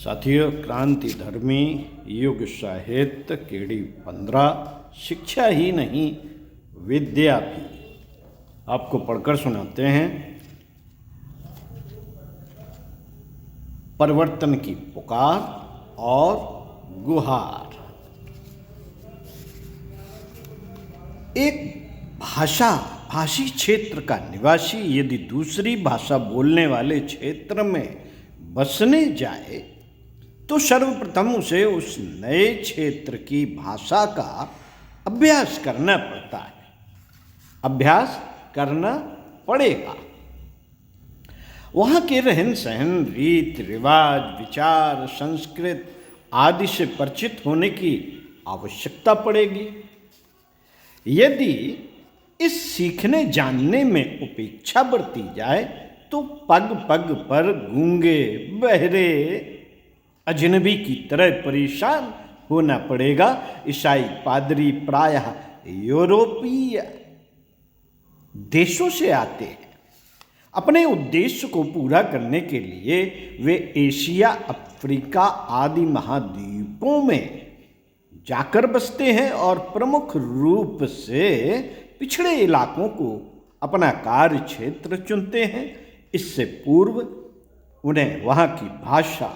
साथियों, क्रांति धर्मी युग साहित्य केडी 15 शिक्षा ही नहीं विद्या भी आपको पढ़कर सुनाते हैं। परिवर्तन की पुकार और गुहार। एक भाषी क्षेत्र का निवासी यदि दूसरी भाषा बोलने वाले क्षेत्र में बसने जाए तो सर्वप्रथम उसे उस नए क्षेत्र की भाषा का अभ्यास करना पड़ता है। अभ्यास करना पड़ेगा। वहाँ के रहन सहन, रीत रिवाज, विचार, संस्कृत आदि से परिचित होने की आवश्यकता पड़ेगी। यदि इस सीखने जानने में उपेक्षा बरती जाए तो पग पग पर गूंगे बहरे अजनबी की तरह परेशान होना पड़ेगा। ईसाई पादरी प्रायः यूरोपीय देशों से आते हैं। अपने उद्देश्य को पूरा करने के लिए वे एशिया, अफ्रीका आदि महाद्वीपों में जाकर बसते हैं और प्रमुख रूप से पिछड़े इलाकों को अपना कार्य क्षेत्र चुनते हैं। इससे पूर्व उन्हें वहाँ की भाषा,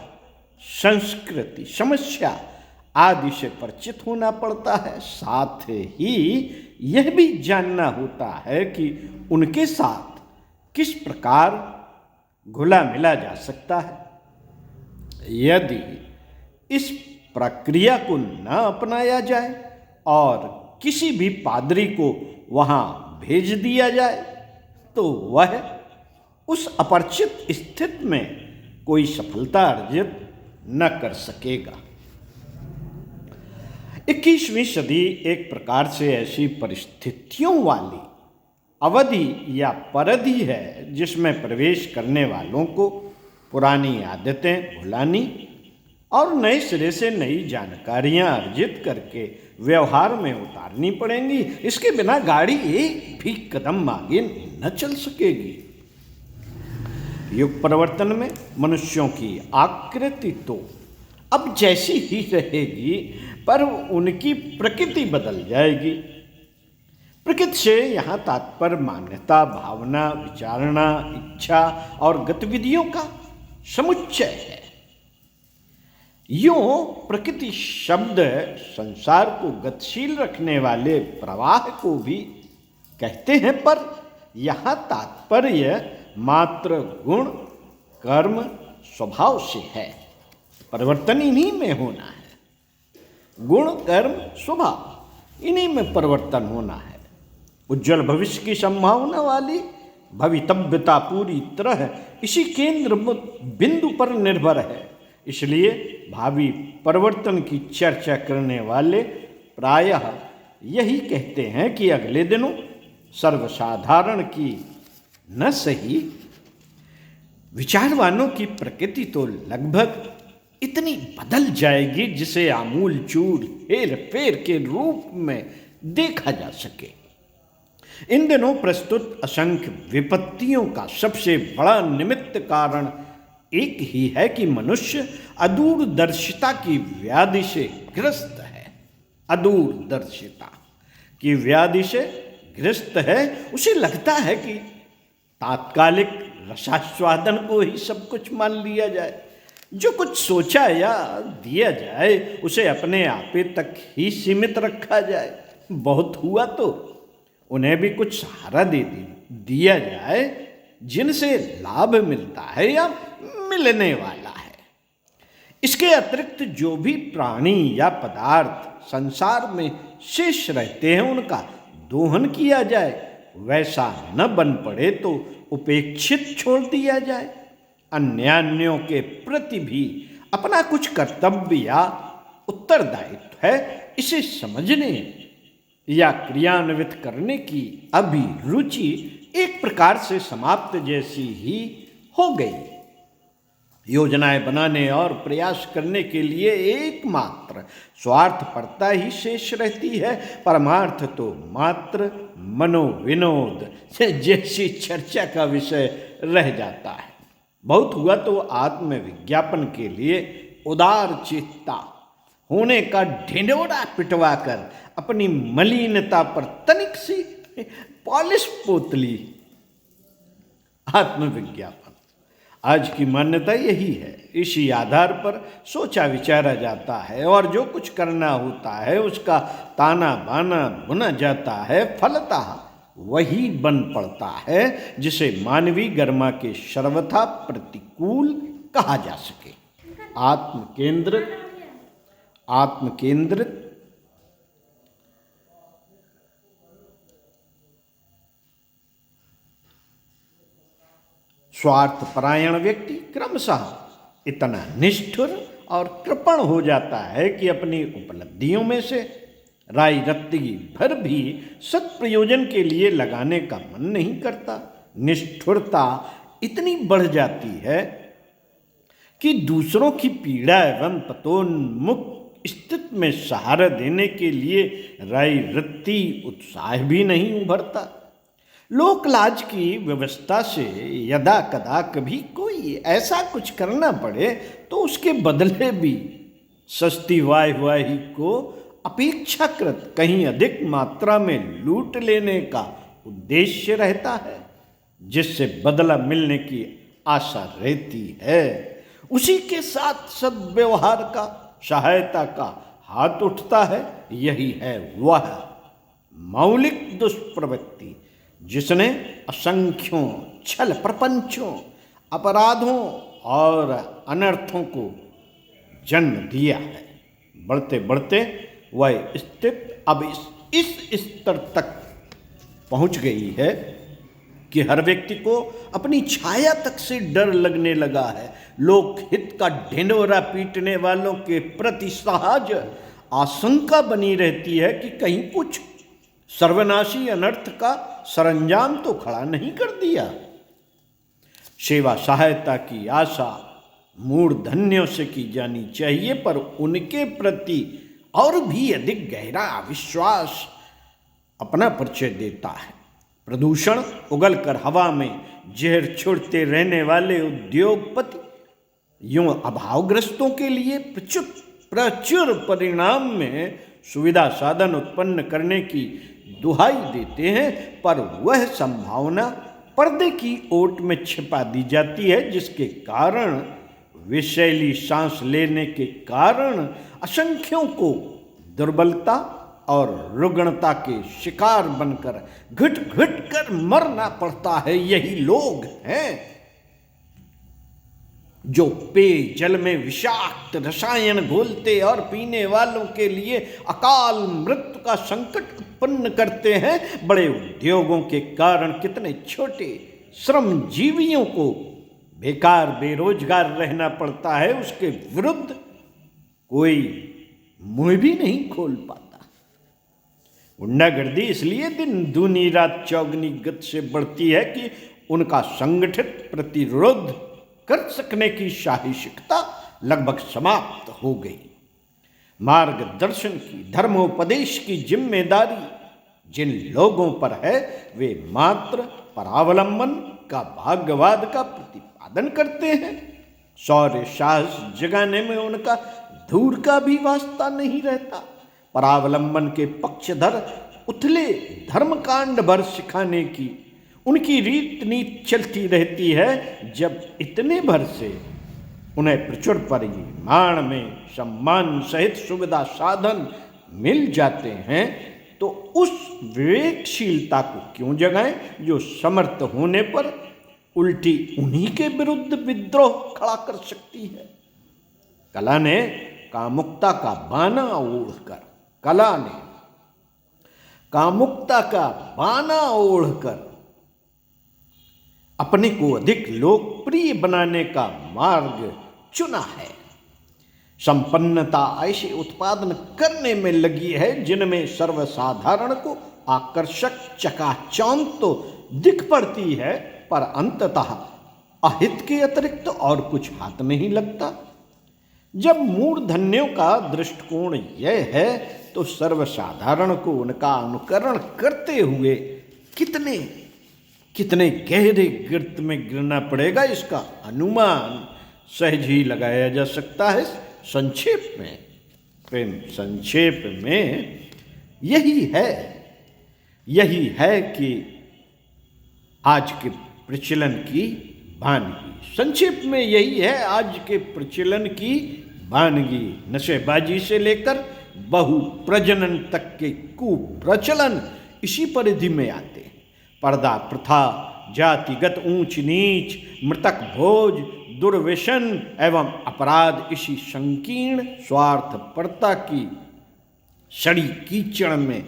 संस्कृति, समस्या आदि से परिचित होना पड़ता है। साथ ही यह भी जानना होता है कि उनके साथ किस प्रकार घुला मिला जा सकता है। यदि इस प्रक्रिया को न अपनाया जाए और किसी भी पादरी को वहाँ भेज दिया जाए तो वह उस अपरिचित स्थिति में कोई सफलता अर्जित न कर सकेगा। 21वीं सदी एक प्रकार से ऐसी परिस्थितियों वाली अवधि या परिधि है जिसमें प्रवेश करने वालों को पुरानी आदतें भुलानी और नए सिरे से नई जानकारियां अर्जित करके व्यवहार में उतारनी पड़ेंगी। इसके बिना गाड़ी एक भी कदम आगे न चल सकेगी। युग परिवर्तन में मनुष्यों की आकृति तो अब जैसी ही रहेगी, पर उनकी प्रकृति बदल जाएगी। प्रकृति से यहाँ तात्पर्य मान्यता, भावना, विचारणा, इच्छा और गतिविधियों का समुच्चय है। यूं प्रकृति शब्द संसार को गतिशील रखने वाले प्रवाह को भी कहते हैं, पर यहाँ तात्पर्य मात्र गुण, कर्म, स्वभाव से है। परिवर्तन इन्हीं में होना है। गुण, कर्म, स्वभाव इन्हीं में परिवर्तन होना है। उज्जवल भविष्य की संभावना वाली भवितव्यता पूरी तरह इसी केंद्र बिंदु पर निर्भर है। इसलिए भावी परिवर्तन की चर्चा करने वाले प्रायः यही कहते हैं कि अगले दिनों सर्वसाधारण की न सही विचारवानों की प्रकृति तो लगभग इतनी बदल जाएगी जिसे आमूल चूर हेर फेर के रूप में देखा जा सके। इन दिनों प्रस्तुत असंख्य विपत्तियों का सबसे बड़ा निमित्त कारण एक ही है कि मनुष्य अदूरदर्शिता की व्याधि से ग्रस्त है। अदूरदर्शिता की व्याधि से ग्रस्त है। उसे लगता है कि तात्कालिक रसास्वादन को ही सब कुछ मान लिया जाए। जो कुछ सोचा या दिया जाए उसे अपने आपे तक ही सीमित रखा जाए। बहुत हुआ तो उन्हें भी कुछ सहारा दिया जाए जिनसे लाभ मिलता है या मिलने वाला है। इसके अतिरिक्त जो भी प्राणी या पदार्थ संसार में शेष रहते हैं उनका दोहन किया जाए। वैसा न बन पड़े तो उपेक्षित छोड़ दिया जाए। अन्यान्यों के प्रति भी अपना कुछ कर्तव्य या उत्तरदायित्व है। इसे समझने या क्रियान्वित करने की अभिरुचि एक प्रकार से समाप्त जैसी ही हो गई। योजनाएं बनाने और प्रयास करने के लिए एकमात्र स्वार्थपरता ही शेष रहती है। परमार्थ तो मात्र मनोविनोद जैसी चर्चा का विषय रह जाता है। बहुत हुआ तो आत्मविज्ञापन के लिए उदार चेतता होने का ढिंढोरा पिटवाकर अपनी मलिनता पर तनिक सी पॉलिश पोतली। आत्मविज्ञापन आज की मान्यता यही है। इसी आधार पर सोचा विचारा जाता है और जो कुछ करना होता है उसका ताना बाना बुना जाता है। फलतः वही बन पड़ता है जिसे मानवीय गरिमा के सर्वथा प्रतिकूल कहा जा सके। आत्मकेंद्रित स्वार्थपरायण व्यक्ति क्रमशः इतना निष्ठुर और कृपण हो जाता है कि अपनी उपलब्धियों में से राई रत्ती भर भी सत्प्रयोजन के लिए लगाने का मन नहीं करता। निष्ठुरता इतनी बढ़ जाती है कि दूसरों की पीड़ा एवं पतोन्मुख स्थिति में सहारा देने के लिए राई रत्ती उत्साह भी नहीं उभरता। लोकलाज की व्यवस्था से यदा कदा कभी कोई ऐसा कुछ करना पड़े तो उसके बदले भी सस्ती वाहवाही को अपेक्षाकृत कहीं अधिक मात्रा में लूट लेने का उद्देश्य रहता है, जिससे बदला मिलने की आशा रहती है। उसी के साथ सद्व्यवहार का, सहायता का हाथ उठता है। यही है वह मौलिक दुष्प्रवृत्ति जिसने असंख्यों छल प्रपंचों, अपराधों और अनर्थों को जन्म दिया है। बढ़ते बढ़ते वह स्थिति अब इस स्तर तक पहुंच गई है कि हर व्यक्ति को अपनी छाया तक से डर लगने लगा है। लोकहित का ढिंढोरा पीटने वालों के प्रति सहज आशंका बनी रहती है कि कहीं कुछ सर्वनाशी अनर्थ का सरंजाम तो खड़ा नहीं कर दिया। सेवा सहायता की आशा मूर्धन्यों से की जानी चाहिए, पर उनके प्रति और भी अधिक गहरा अविश्वास अपना परिचय देता है। प्रदूषण उगलकर हवा में जहर छोड़ते रहने वाले उद्योगपति यूं अभावग्रस्तों के लिए प्रचुर परिणाम में सुविधा साधन उत्पन्न करने की दुहाई देते हैं, पर वह संभावना पर्दे की ओट में छिपा दी जाती है, जिसके कारण विषैली सांस लेने के कारण असंख्यों को दुर्बलता और रुग्णता के शिकार बनकर घुट घुट कर मरना पड़ता है। यही लोग हैं जो पेयजल में विषाक्त रसायन घोलते और पीने वालों के लिए अकाल मृत्यु का संकट उत्पन्न करते हैं। बड़े उद्योगों के कारण कितने छोटे श्रमजीवियों को बेकार बेरोजगार रहना पड़ता है, उसके विरुद्ध कोई मुंह भी नहीं खोल पाता। गुंडागर्दी इसलिए दिन दूनी रात चौगनी गति से बढ़ती है कि उनका संगठित प्रतिरोध कर सकने की साहसिकता लगभग समाप्त हो गई। मार्गदर्शन की, धर्मोपदेश की जिम्मेदारी जिन लोगों पर है वे मात्र परावलंबन का भाग्यवाद का प्रतिपादन करते हैं। शौर्य साहस जगाने में उनका धूर का भी वास्ता नहीं रहता। परावलंबन के पक्षधर उथले धर्मकांड भर सिखाने की उनकी रीत नीति चलती रहती है। जब इतने भर से उन्हें प्रचुर परिमाण में सम्मान सहित सुविधा साधन मिल जाते हैं तो उस विवेकशीलता को क्यों जगाएं जो समर्थ होने पर उल्टी उन्हीं के विरुद्ध विद्रोह खड़ा कर सकती है। कला ने कामुकता का बाना ओढ़कर अपने को अधिक लोकप्रिय बनाने का मार्ग चुना है। संपन्नता ऐसे उत्पादन करने में लगी है जिनमें सर्वसाधारण को आकर्षक चकाचौंध तो दिख पड़ती है, पर अंततः अहित के अतिरिक्त और कुछ हाथ नहीं लगता। जब मूर्धन्यों का दृष्टिकोण यह है तो सर्वसाधारण को उनका अनुकरण करते हुए कितने गहरे गर्त में गिरना पड़ेगा, इसका अनुमान सहज ही लगाया जा सकता है। संक्षेप में, प्रेम संक्षेप में यही है कि आज के प्रचलन की वानगी। संक्षेप में यही है आज के प्रचलन की वानगी। नशेबाजी से लेकर बहु प्रजनन तक के कुप्रचलन इसी परिधि में आते हैं। पर्दा प्रथा, जातिगत ऊंच नीच, मृतक भोज, दुर्व्यसन एवं अपराध इसी संकीर्ण स्वार्थपरता की सड़ी कीचड़ में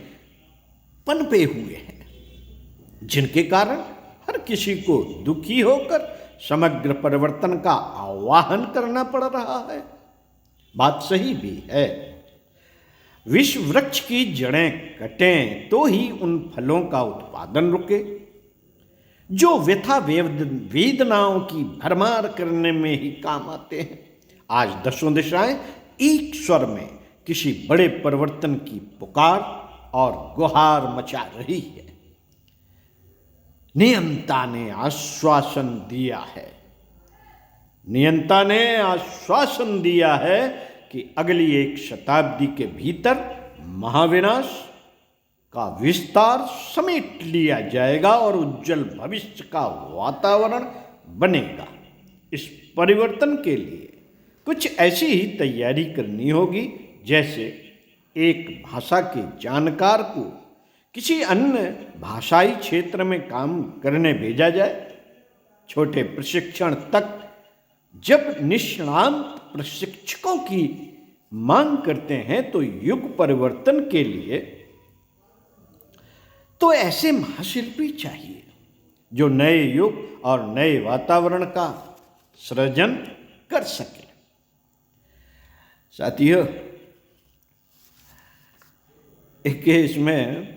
पनपे हुए हैं, जिनके कारण हर किसी को दुखी होकर समग्र परिवर्तन का आह्वान करना पड़ रहा है। बात सही भी है। विश्व वृक्ष की जड़ें कटें तो ही उन फलों का उत्पादन रुके जो व्यथा वेदनाओं की भरमार करने में ही काम आते हैं। आज दसों दिशाएं एक स्वर में किसी बड़े परिवर्तन की पुकार और गुहार मचा रही है। नियंता ने आश्वासन दिया है, नियंता ने आश्वासन दिया है कि अगली 1 शताब्दी के भीतर महाविनाश का विस्तार समेट लिया जाएगा और उज्जवल भविष्य का वातावरण बनेगा। इस परिवर्तन के लिए कुछ ऐसी ही तैयारी करनी होगी जैसे एक भाषा के जानकार को किसी अन्य भाषाई क्षेत्र में काम करने भेजा जाए। छोटे प्रशिक्षण तक जब निष्णात प्रशिक्षकों की मांग करते हैं तो युग परिवर्तन के लिए तो ऐसे महाशिल्पी चाहिए जो नए युग और नए वातावरण का सृजन कर सके। साथियों, एक इसमें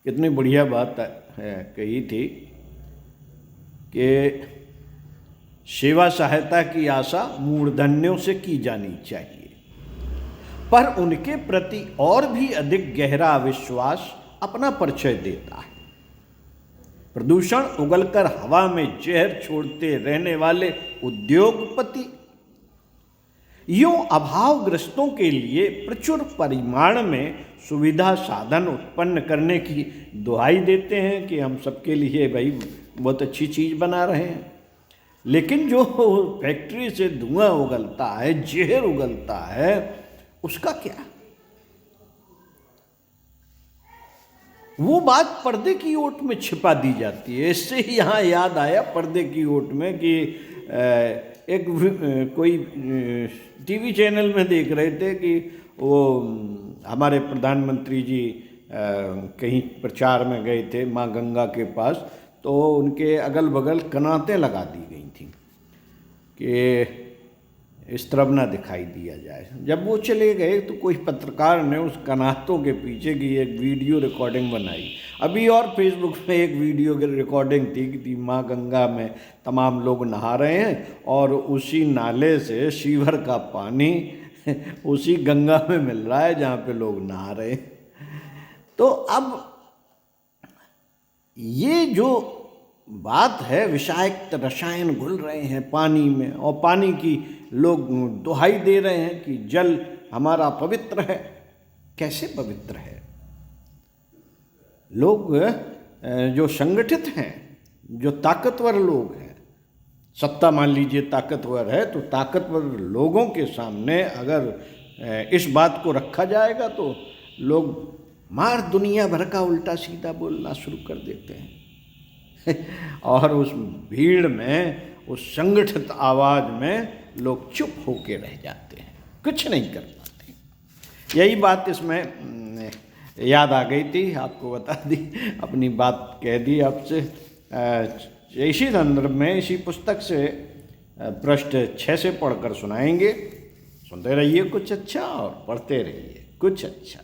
कितनी बढ़िया बात है कही थी कि सेवा सहायता की आशा मूर्धन्यों से की जानी चाहिए, पर उनके प्रति और भी अधिक गहरा विश्वास अपना परिचय देता है। प्रदूषण उगलकर हवा में जहर छोड़ते रहने वाले उद्योगपति यूं अभावग्रस्तों के लिए प्रचुर परिमाण में सुविधा साधन उत्पन्न करने की दुहाई देते हैं कि हम सबके लिए भाई बहुत अच्छी चीज़ बना रहे हैं, लेकिन जो फैक्ट्री से धुआं उगलता है, जहर उगलता है, उसका क्या? वो बात पर्दे की ओट में छिपा दी जाती है। इससे ही यहाँ याद आया पर्दे की ओट में कि एक कोई टीवी चैनल में देख रहे थे कि वो हमारे प्रधानमंत्री जी कहीं प्रचार में गए थे माँ गंगा के पास, तो उनके अगल बगल कनातें लगा दी गई थी कि इस तरफ ना दिखाई दिया जाए। जब वो चले गए तो कोई पत्रकार ने उस कनातों के पीछे की एक वीडियो रिकॉर्डिंग बनाई। अभी और फेसबुक में एक वीडियो की रिकॉर्डिंग थी कि माँ गंगा में तमाम लोग नहा रहे हैं और उसी नाले से सीवर का पानी उसी गंगा में मिल रहा है जहाँ पे लोग नहा रहे हैं। तो अब ये जो बात है, विषाक्त रसायन घुल रहे हैं पानी में और पानी की लोग दुहाई दे रहे हैं कि जल हमारा पवित्र है। कैसे पवित्र है? लोग जो संगठित हैं, जो ताकतवर लोग हैं, सत्ता मान लीजिए ताकतवर है, तो ताकतवर लोगों के सामने अगर इस बात को रखा जाएगा तो लोग मार दुनिया भर का उल्टा सीधा बोलना शुरू कर देते हैं और उस भीड़ में, उस संगठित आवाज़ में लोग चुप होके रह जाते हैं, कुछ नहीं कर पाते। यही बात इसमें याद आ गई थी, आपको बता दी, अपनी बात कह दी आपसे। इसी संदर्भ में इसी पुस्तक से पृष्ठ 6 से पढ़कर सुनाएंगे। सुनते रहिए कुछ अच्छा और पढ़ते रहिए कुछ अच्छा।